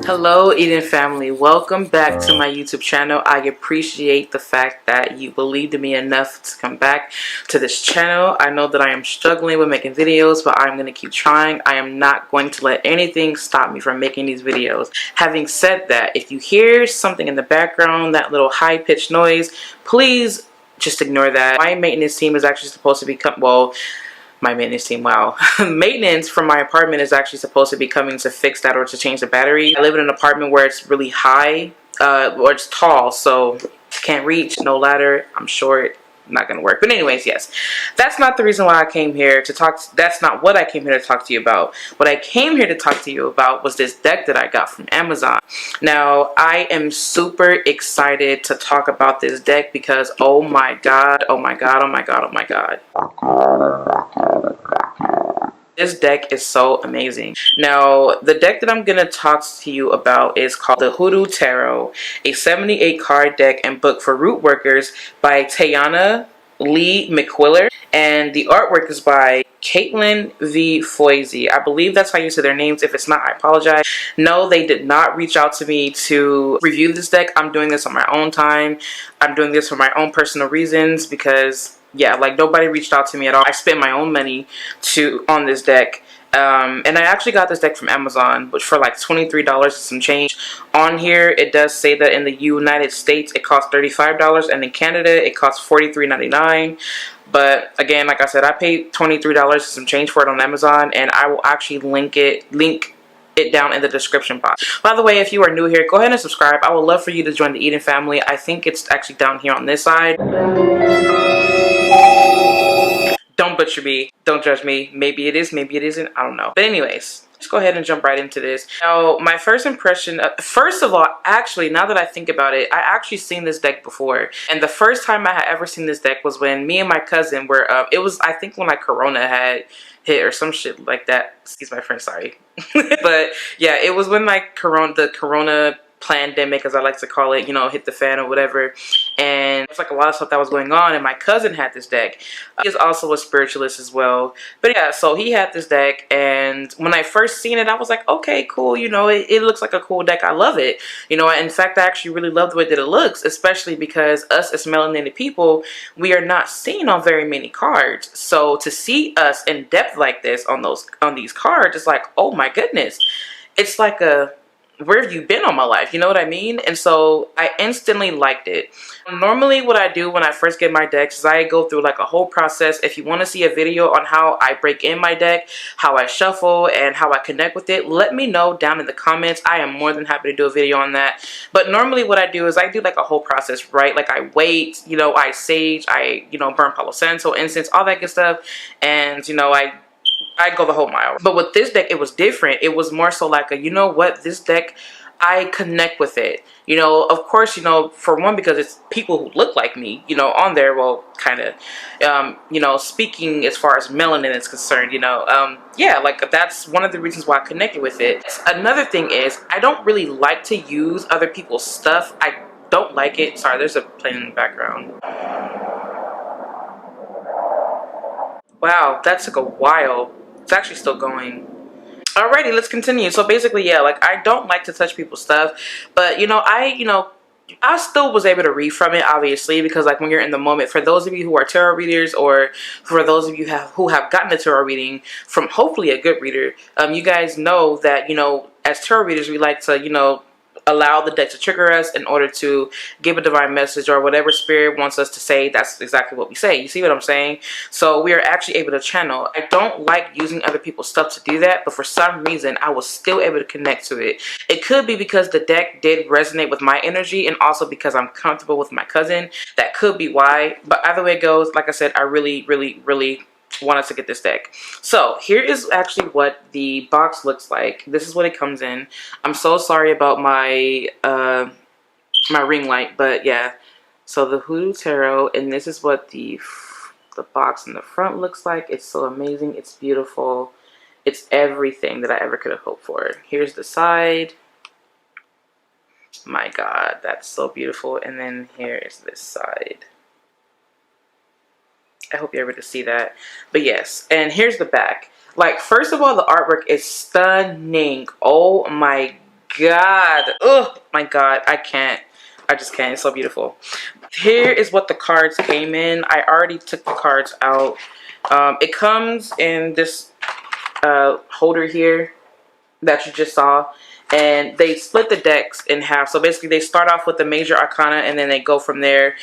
Hello Eden family, welcome back to my YouTube channel. I appreciate the fact that you believed in me enough to come back to this channel. I know that I am struggling with making videos, but I'm going to keep trying. I am not going to let anything stop me from making these videos. Having said that, if you hear something in the background, that little high-pitched noise, please just ignore that. My maintenance team is actually supposed to be my maintenance team, wow. Maintenance from my apartment is actually supposed to be coming to fix that or to change the battery. I live in an apartment where it's really high, or it's tall, so can't reach, no ladder, I'm short, not gonna work. But anyways, yes, that's not the reason why I came here to talk. That's not what I came here to talk to you about. What I came here to talk to you about was this deck that I got from Amazon. Now, I am super excited to talk about this deck because oh my god, oh my god, oh my god, oh my god. This deck is so amazing. Now, the deck that I'm going to talk to you about is called the HOODOO Tarot, a 78 card deck and book for root workers by Tayana Lee McQuiller. And the artwork is by Caitlin V. Foisey. I believe that's how you say their names. If it's not, I apologize. No, they did not reach out to me to review this deck. I'm doing this on my own time. I'm doing this for my own personal reasons because yeah, like nobody reached out to me at all. I spent my own money on this deck. And I actually got this deck from Amazon, but for like $23 and some change. On here, it does say that in the United States, it costs $35, and in Canada, it costs $43.99. But again, like I said, I paid $23 and some change for it on Amazon, and I will actually link it down in the description box. By the way, if you are new here, go ahead and subscribe. I would love for you to join the Eden family. I think it's actually down here on this side. Don't butcher me. Don't judge me. Maybe it is, maybe it isn't. I don't know. But anyways, let's go ahead and jump right into this. Now, my first impression, first of all, actually, now that I think about it, I actually seen this deck before. And the first time I had ever seen this deck was when me and my cousin were, it was, I think when like Corona had hit or some shit like that. Excuse my French, sorry. But yeah, it was when like the Corona pandemic, as I like to call it, you know, hit the fan or whatever. And it's like a lot of stuff that was going on, and my cousin had this deck. He is also a spiritualist as well. But yeah, so he had this deck, and when I first seen it, I was like, okay, cool, you know, it looks like a cool deck. I love it. You know, in fact, I actually really love the way that it looks, especially because us as melanated people, we are not seen on very many cards. So to see us in depth like this on these cards, it's like, oh my goodness. It's like a, where have you been all my life? You know what I mean? And so I instantly liked it. Normally what I do when I first get my decks is I go through like a whole process. If you want to see a video on how I break in my deck, how I shuffle, and how I connect with it, let me know down in the comments. I am more than happy to do a video on that. But normally what I do is I do like a whole process, right? Like I wait, you know, I sage, I, you know, burn Palo Santo, incense, all that good stuff. And, you know, I go the whole mile. But with this deck, it was different. It was more so like a, you know what, this deck, I connect with it. You know, of course, you know, for one, because it's people who look like me, you know, on there, well, kind of, you know, speaking as far as melanin is concerned, you know, yeah, like that's one of the reasons why I connected with it. Another thing is, I don't really like to use other people's stuff. I don't like it. Sorry, there's a plane in the background. Wow, that took a while. It's actually still going. Alrighty, let's continue. So basically, yeah, like I don't like to touch people's stuff, but you know, I still was able to read from it, obviously, because like when you're in the moment, for those of you who are tarot readers, or for those of you who have gotten a tarot reading from hopefully a good reader, you guys know that, you know, as tarot readers, we like to, you know, allow the deck to trigger us in order to give a divine message or whatever spirit wants us to say. That's exactly what we say. You see what I'm saying? So we are actually able to channel. I don't like using other people's stuff to do that, but for some reason I was still able to connect to it. It could be because the deck did resonate with my energy, and also because I'm comfortable with my cousin. That could be why. But either way it goes, like I said, I really wanted to get this deck. So here is actually what the box looks like. This is what it comes in. I'm so sorry about my my ring light, but yeah. So the HOODOO Tarot, and this is what the box in the front looks like. It's so amazing. It's beautiful. It's everything that I ever could have hoped for. Here's the side. My God, that's so beautiful. And then here is this side. I hope you're able to see that. But yes, and here's the back. Like, first of all, the artwork is stunning. Oh my god. Oh my god. I can't. I just can't. It's so beautiful. Here is what the cards came in. I already took the cards out. It comes in this holder here that you just saw, and they split the decks in half. So basically they start off with the major arcana and then they go from there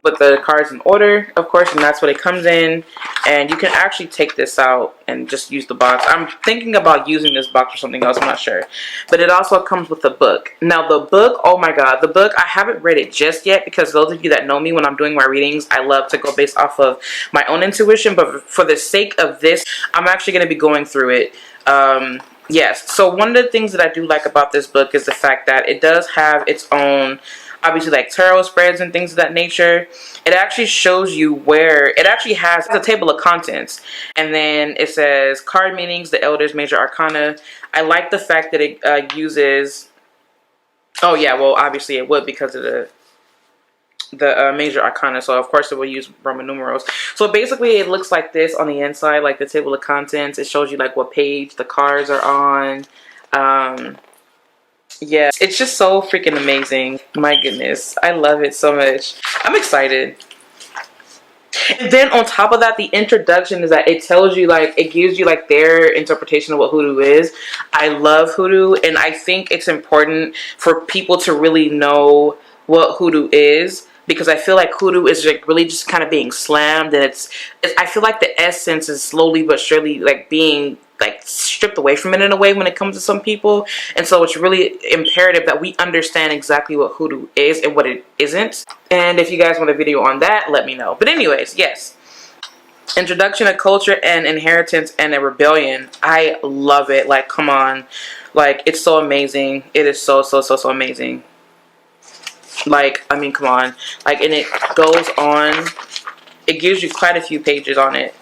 with the cards in order, of course, and that's what it comes in. And you can actually take this out and just use the box. I'm thinking about using this box for something else, I'm not sure. But it also comes with the book. Now the book, oh my god, the book, I haven't read it just yet, because those of you that know me, when I'm doing my readings, I love to go based off of my own intuition. But for the sake of this, I'm actually going to be going through it. Yes, so one of the things that I do like about this book is the fact that it does have its own, obviously, like tarot spreads and things of that nature. It actually shows you where, it actually has a table of contents. And then it says card meanings, the elders, major arcana. I like the fact that it uses, oh yeah, well obviously it would because of the major arcana, so of course it will use Roman numerals. So basically it looks like this on the inside, like the table of contents. It shows you like what page the cards are on. Yeah, it's just so freaking amazing. My goodness, I love it so much. I'm excited. And then on top of that, the introduction is that it tells you, like, it gives you like their interpretation of what hoodoo is. I love hoodoo, and I think it's important for people to really know what hoodoo is, because I feel like hoodoo is like really just kind of being slammed, and it's I feel like the essence is slowly but surely like being like stripped away from it in a way when it comes to some people. And so it's really imperative that we understand exactly what hoodoo is and what it isn't. And if you guys want a video on that, let me know. But anyways, yes, introduction of culture and inheritance and a rebellion. I love it. Like, come on, like, it's so amazing. It is so amazing. Like, I mean, come on. Like, and it goes on, it gives you quite a few pages on it.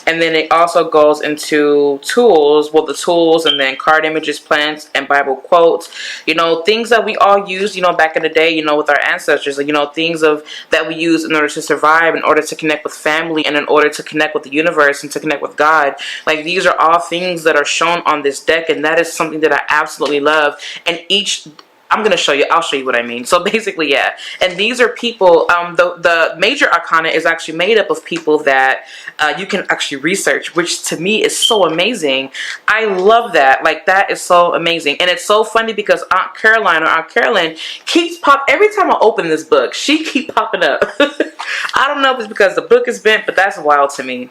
And then it also goes into tools, well, the tools, and then card images, plants, and Bible quotes. You know, things that we all used, you know, back in the day, you know, with our ancestors. You know, things that we use in order to survive, in order to connect with family, and in order to connect with the universe and to connect with God. Like, these are all things that are shown on this deck, and that is something that I absolutely love. And each, I'm going to show you, I'll show you what I mean. So basically, yeah. And these are people, the major arcana is actually made up of people that you can actually research, which to me is so amazing. I love that. Like, that is so amazing. And it's so funny because Aunt Carolyn keeps every time I open this book, she keep popping up. I don't know if it's because the book is bent, but that's wild to me.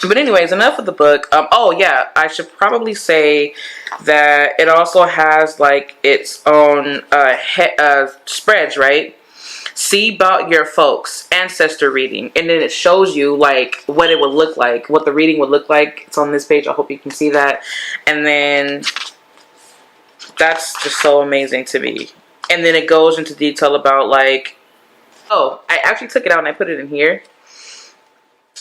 But anyways, enough of the book. Oh yeah, I should probably say that it also has like its own spreads, right? See about your folks, ancestor reading, and then it shows you like what it would look like, what the reading would look like. It's on this page. I hope you can see that. And then that's just so amazing to me. And then it goes into detail about like, oh, I actually took it out and I put it in here.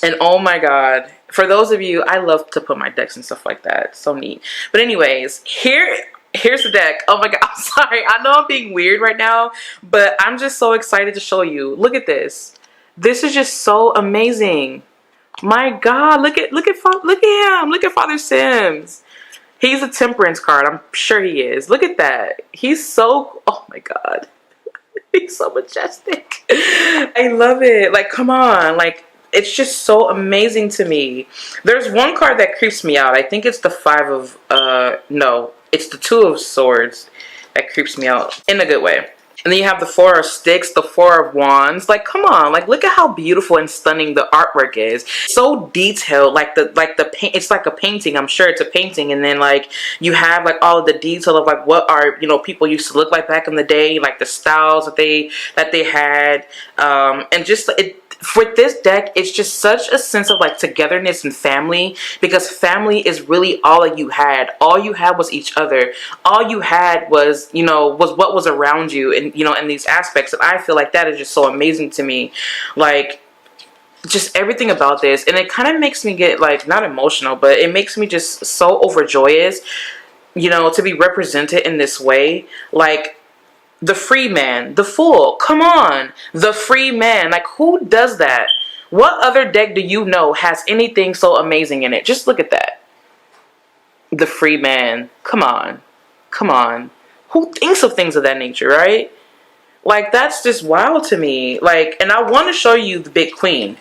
And oh my god, for those of you, I love to put my decks and stuff like that. It's so neat. But anyways, here's the deck. Oh my god, I'm sorry. I know I'm being weird right now, but I'm just so excited to show you. Look at this. This is just so amazing. My god, look at him. Look at Father Sims. He's a temperance card. I'm sure he is. Look at that. He's so, oh my god. He's so majestic. I love it. Like, come on. Like, it's just so amazing to me. There's one card that creeps me out. I think it's the no, it's the Two of Swords that creeps me out in a good way. And then you have the Four of Sticks, the Four of Wands. Like, come on, like, look at how beautiful and stunning the artwork is. So detailed, like the paint. It's like a painting. I'm sure it's a painting. And then like you have like all of the detail of like what people used to look like back in the day, like the styles that they had, and just with this deck, it's just such a sense of like togetherness and family, because family is really all that you had. All you had was each other. All you had was, was what was around you, and in these aspects. And I feel like that is just so amazing to me. Like, just everything about this, and it kind of makes me get like, not emotional, but it makes me just so overjoyous, to be represented in this way. Like, the free man, the fool, come on, the free man. Like, who does that? What other deck do you know has anything so amazing in it? Just look at that. The free man, come on, come on. Who thinks of things of that nature, right? Like, that's just wild to me. Like, and I want to show you the big queen.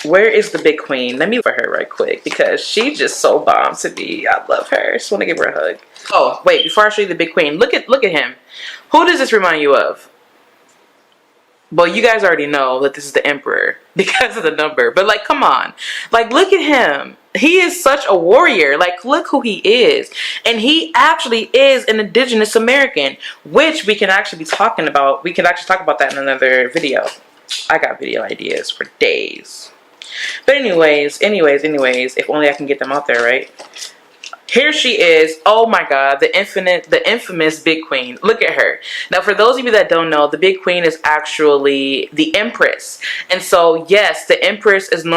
Where is the big queen? Let me look for her right quick because she's just so bomb to me. I love her. Just want to give her a hug. Oh, wait, before I show you the big queen, look at him. Who does this remind you of? Well, you guys already know that this is the emperor because of the number. But like, come on. Like, look at him. He is such a warrior. Like, look who he is. And he actually is an indigenous American, which we can actually be talking about. We can actually talk about that in another video. I got video ideas for days. But anyways, if only I can get them out there, right? Here she is. Oh my God, the infamous Big Queen. Look at her. Now, for those of you that don't know, the Big Queen is actually the Empress. And so, yes, the Empress is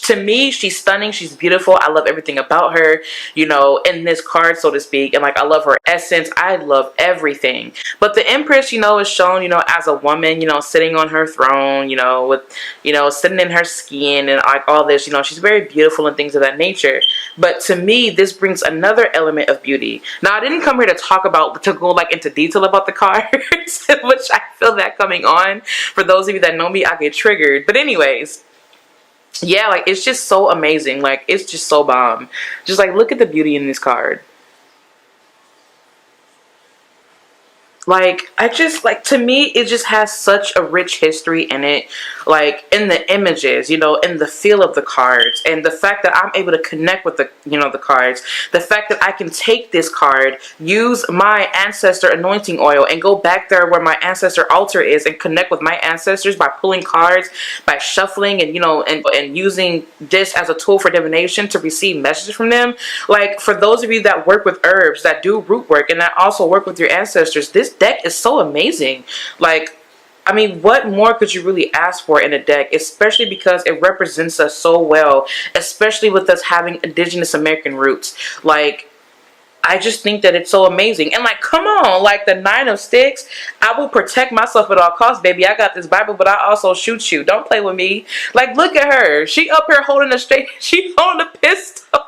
to me, she's stunning. She's beautiful. I love everything about her, you know, in this card, so to speak. And like, I love her essence. I love everything. But the Empress, you know, is shown, you know, as a woman, you know, sitting on her throne, you know, with, you know, sitting in her skin and like all this, you know, she's very beautiful and things of that nature. But to me, this brings another element of beauty. Now, I didn't come here to go like into detail about the cards, which I feel that coming on. For those of you that know me, I get triggered. But anyways, yeah, like, it's just so amazing. Like, it's just so bomb. Just like, look at the beauty in this card. Like, I just, like, to me, it just has such a rich history in it. Like, in the images, you know, in the feel of the cards. And the fact that I'm able to connect with the, you know, the cards. The fact that I can take this card, use my ancestor anointing oil, and go back there where my ancestor altar is and connect with my ancestors by pulling cards, by shuffling, and, you know, and using this as a tool for divination to receive messages from them. Like, for those of you that work with herbs, that do root work, and that also work with your ancestors, this deck is so amazing. Like, I mean, what more could you really ask for in a deck, especially because it represents us so well, especially with us having indigenous American roots. Like, I just think that it's so amazing. And like, come on, like the 9 of Sticks, I will protect myself at all costs, baby. I got this Bible, but I also shoot you. Don't play with me. Like, look at her. She up here holding a straight, she holding a pistol.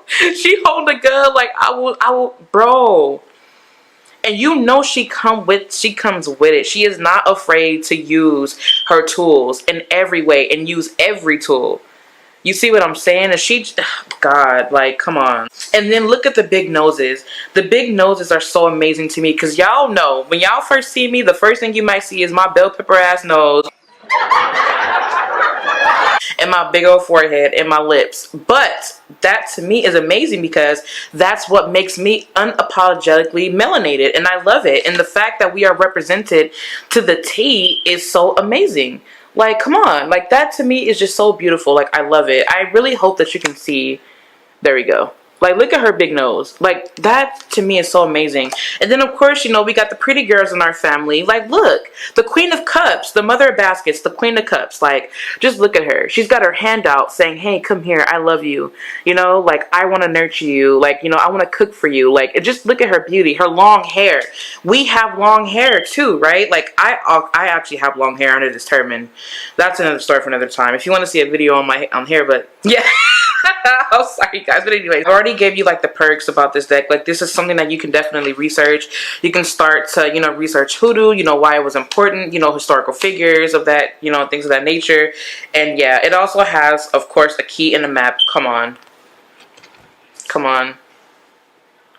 She holding a gun. Like, I will, bro. And you know she comes with it. She is not afraid to use her tools in every way and use every tool. You see what I'm saying? And she, God, like, come on. And then look at the big noses. The big noses are so amazing to me because y'all know, when y'all first see me, the first thing you might see is my bell pepper ass nose. And my big old forehead and my lips. But that to me is amazing because that's what makes me unapologetically melanated, and I love it. And the fact that we are represented to the T is so amazing. Like, come on, like, that to me is just so beautiful. Like, I love it. I really hope that you can see. There we go. Like, look at her big nose. Like, that to me is so amazing. And then, of course, you know, we got the pretty girls in our family. Like, look, the Queen of Cups, the Mother of Baskets, the Queen of Cups. Like, just look at her. She's got her hand out saying, hey, come here. I love you. You know, like, I want to nurture you. Like, you know, I want to cook for you. Like, and just look at her beauty, her long hair. We have long hair too, right? Like, I actually have long hair under this turban. That's another story for another time. If you want to see a video on my hair, but yeah. I'm sorry guys, but anyways, I already gave you like the perks about this deck. Like, this is something that you can definitely research. You can start to, you know, research hoodoo, you know, why it was important, you know, historical figures of that, you know, things of that nature. And yeah, it also has, of course, a key and a map. Come on, come on,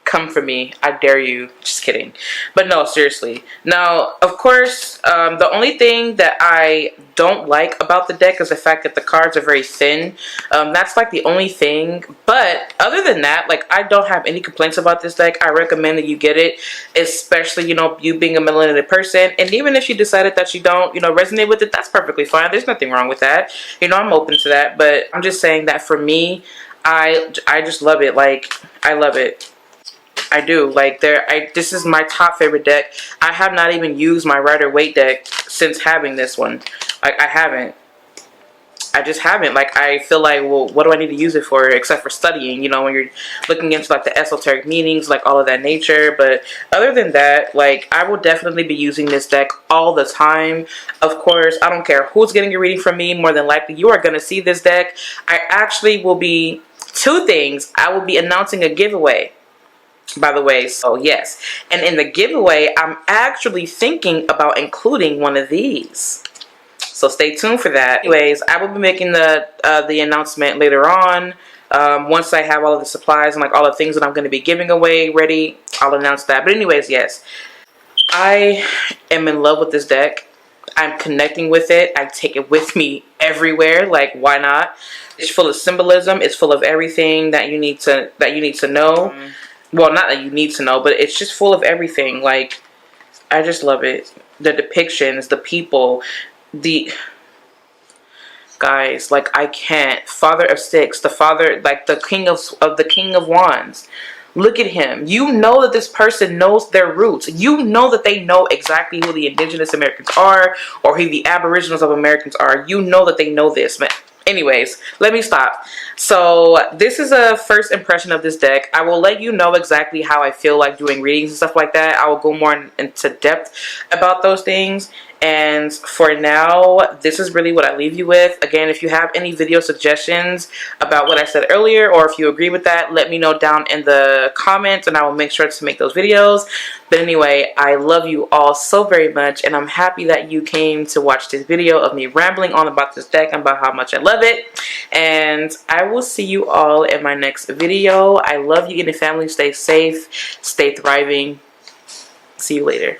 come for me, I dare you. Just kidding. But no, seriously. Now, of course, the only thing that I don't like about the deck is the fact that the cards are very thin. That's like the only thing. But other than that, like, I don't have any complaints about this deck. I recommend that you get it, especially, you know, you being a melanated person. And even if you decided that you don't, you know, resonate with it, that's perfectly fine. There's nothing wrong with that. You know, I'm open to that. But I'm just saying that for me, I just love it. Like, I love it. I do. Like, this is my top favorite deck. I have not even used my Rider-Waite deck since having this one. Like, I haven't. I just haven't. Like, I feel like, well, what do I need to use it for except for studying, you know, when you're looking into like the esoteric meanings, like all of that nature. But other than that, like, I will definitely be using this deck all the time. Of course, I don't care who's getting a reading from me. More than likely, you are going to see this deck. I actually will be, two things. I will be announcing a giveaway. by the way. So yes, and in the giveaway, I'm actually thinking about including one of these. So stay tuned for that. Anyways, I will be making the announcement later on. Once I have all of the supplies and like all the things that I'm going to be giving away ready, I'll announce that. But anyways, yes, I am in love with this deck. I'm connecting with it. I take it with me everywhere. Like, why not? It's full of symbolism. It's full of everything that you need to know. Well, not that you need to know, but it's just full of everything. Like, I just love it. The depictions, the people, the guys, like, I can't. Father of Six, the father, like the king of the King of Wands. Look at him. You know that this person knows their roots. You know that they know exactly who the indigenous Americans are, or who the aboriginals of Americans are. You know that they know this, man. Anyways, let me stop. So this is a first impression of this deck. I will let you know exactly how I feel like doing readings and stuff like that. I will go more into depth about those things. And for now, this is really what I leave you with. Again, if you have any video suggestions about what I said earlier, or if you agree with that, let me know down in the comments and I will make sure to make those videos. But anyway, I love you all so very much, and I'm happy that you came to watch this video of me rambling on about this deck and about how much I love it. And I will see you all in my next video. I love you and your family. Stay safe, stay thriving. See you later.